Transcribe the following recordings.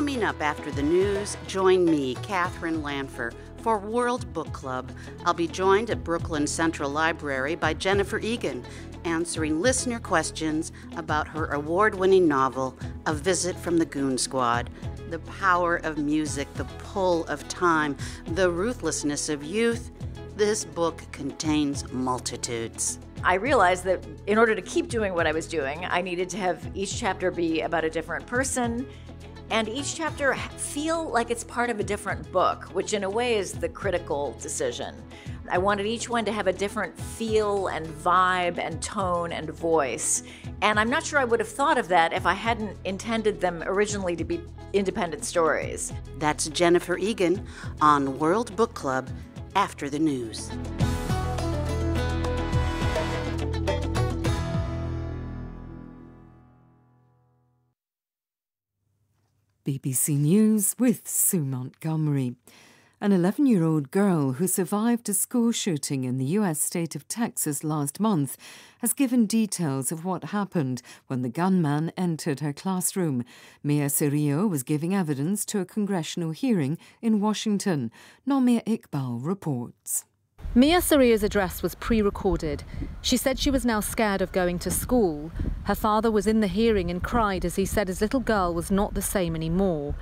Coming up after the news, join me, Catherine Lanfer, for World Book Club. I'll be joined at Brooklyn Central Library by Jennifer Egan, answering listener questions about her award-winning novel, A Visit from the Goon Squad. The power of music, the pull of time, the ruthlessness of youth. This book contains multitudes. I realized that in order to keep doing what I was doing, I needed to have each chapter be about a different person, and each chapter feel like it's part of a different book, which in a way is the critical decision. I wanted each one to have a different feel and vibe and tone and voice. And I'm not sure I would have thought of that if I hadn't intended them originally to be independent stories. That's Jennifer Egan on World Book Club after the news. BBC News with Sue Montgomery. An 11-year-old girl who survived a school shooting in the US state of Texas last month has given details of what happened when the gunman entered her classroom. Mia Cirillo was giving evidence to a congressional hearing in Washington. Nomia Iqbal reports. Mia Cirillo's address was pre-recorded. She said she was now scared of going to school. Her father was in the hearing and cried as he said his little girl was not the same anymore.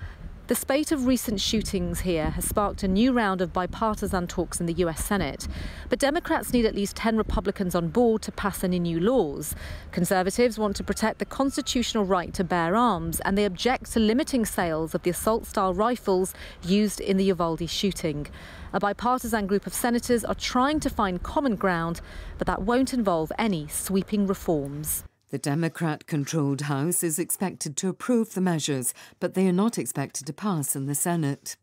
The spate of recent shootings here has sparked a new round of bipartisan talks in the US Senate. But Democrats need at least 10 Republicans on board to pass any new laws. Conservatives want to protect the constitutional right to bear arms, and they object to limiting sales of the assault-style rifles used in the Uvalde shooting. A bipartisan group of senators are trying to find common ground, but that won't involve any sweeping reforms. The Democrat-controlled House is expected to approve the measures, but they are not expected to pass in the Senate.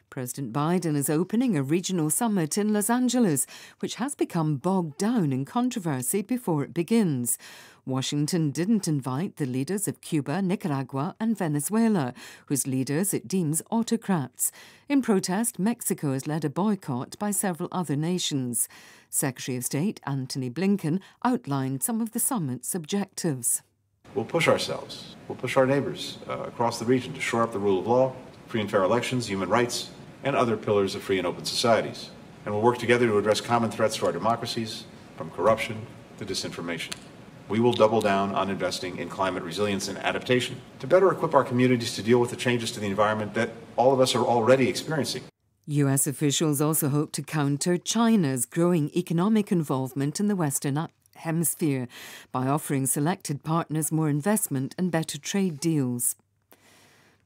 President Biden is opening a regional summit in Los Angeles, which has become bogged down in controversy before it begins. Washington didn't invite the leaders of Cuba, Nicaragua and Venezuela, whose leaders it deems autocrats. In protest, Mexico has led a boycott by several other nations. Secretary of State Antony Blinken outlined some of the summit's objectives. We'll push ourselves, we'll push our neighbors across the region to shore up the rule of law, free and fair elections, human rights, and other pillars of free and open societies. And we'll work together to address common threats to our democracies, from corruption to disinformation. We will double down on investing in climate resilience and adaptation to better equip our communities to deal with the changes to the environment that all of us are already experiencing. US officials also hope to counter China's growing economic involvement in the Western Hemisphere by offering selected partners more investment and better trade deals.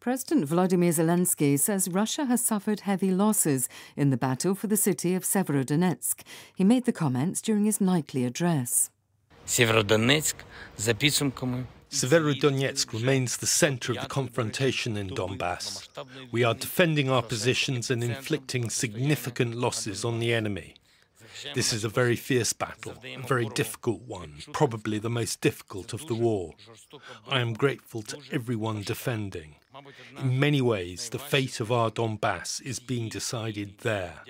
President Volodymyr Zelensky says Russia has suffered heavy losses in the battle for the city of Severodonetsk. He made the comments during his nightly address. Severodonetsk remains the centre of the confrontation in Donbass. We are defending our positions and inflicting significant losses on the enemy. This is a very fierce battle, a very difficult one, probably the most difficult of the war. I am grateful to everyone defending. In many ways, the fate of our Donbass is being decided there.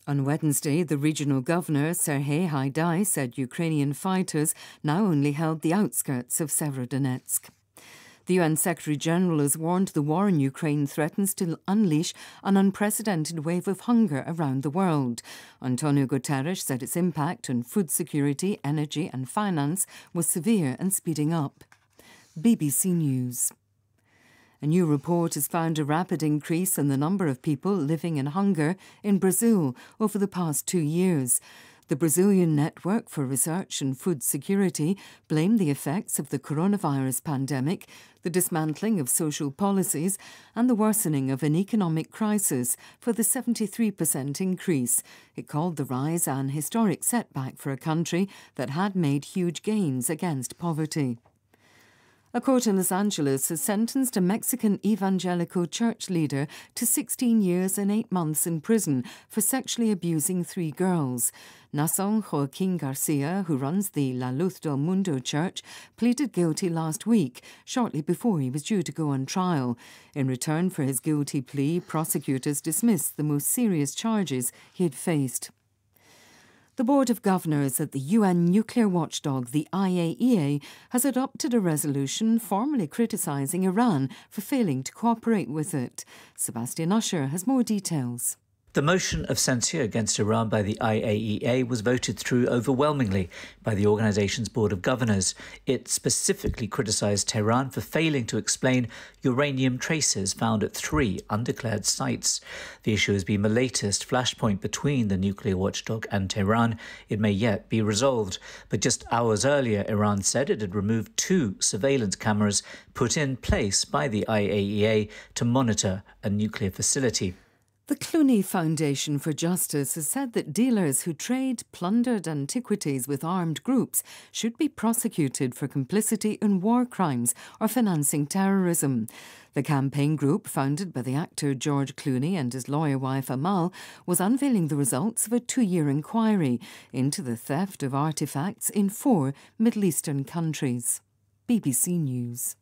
On Wednesday, the regional governor, Serhiy Haidai, said Ukrainian fighters now only held the outskirts of Severodonetsk. The UN Secretary-General has warned the war in Ukraine threatens to unleash an unprecedented wave of hunger around the world. Antonio Guterres said its impact on food security, energy and finance was severe and speeding up. BBC News. A new report has found a rapid increase in the number of people living in hunger in Brazil over the past 2 years. The Brazilian Network for Research and Food Security blamed the effects of the coronavirus pandemic, the dismantling of social policies and the worsening of an economic crisis for the 73% increase. It called the rise an historic setback for a country that had made huge gains against poverty. A court in Los Angeles has sentenced a Mexican evangelical church leader to 16 years and 8 months in prison for sexually abusing 3 girls. Nason Joaquin Garcia, who runs the La Luz del Mundo church, pleaded guilty last week, shortly before he was due to go on trial. In return for his guilty plea, prosecutors dismissed the most serious charges he had faced. The Board of Governors at the UN nuclear watchdog, the IAEA, has adopted a resolution formally criticising Iran for failing to cooperate with it. Sebastian Usher has more details. The motion of censure against Iran by the IAEA was voted through overwhelmingly by the organisation's Board of Governors. It specifically criticised Tehran for failing to explain uranium traces found at 3 undeclared sites. The issue has been the latest flashpoint between the nuclear watchdog and Tehran. It may yet be resolved. But just hours earlier, Iran said it had removed 2 surveillance cameras put in place by the IAEA to monitor a nuclear facility. The Clooney Foundation for Justice has said that dealers who trade plundered antiquities with armed groups should be prosecuted for complicity in war crimes or financing terrorism. The campaign group, founded by the actor George Clooney and his lawyer wife Amal, was unveiling the results of a 2-year inquiry into the theft of artefacts in 4 Middle Eastern countries. BBC News.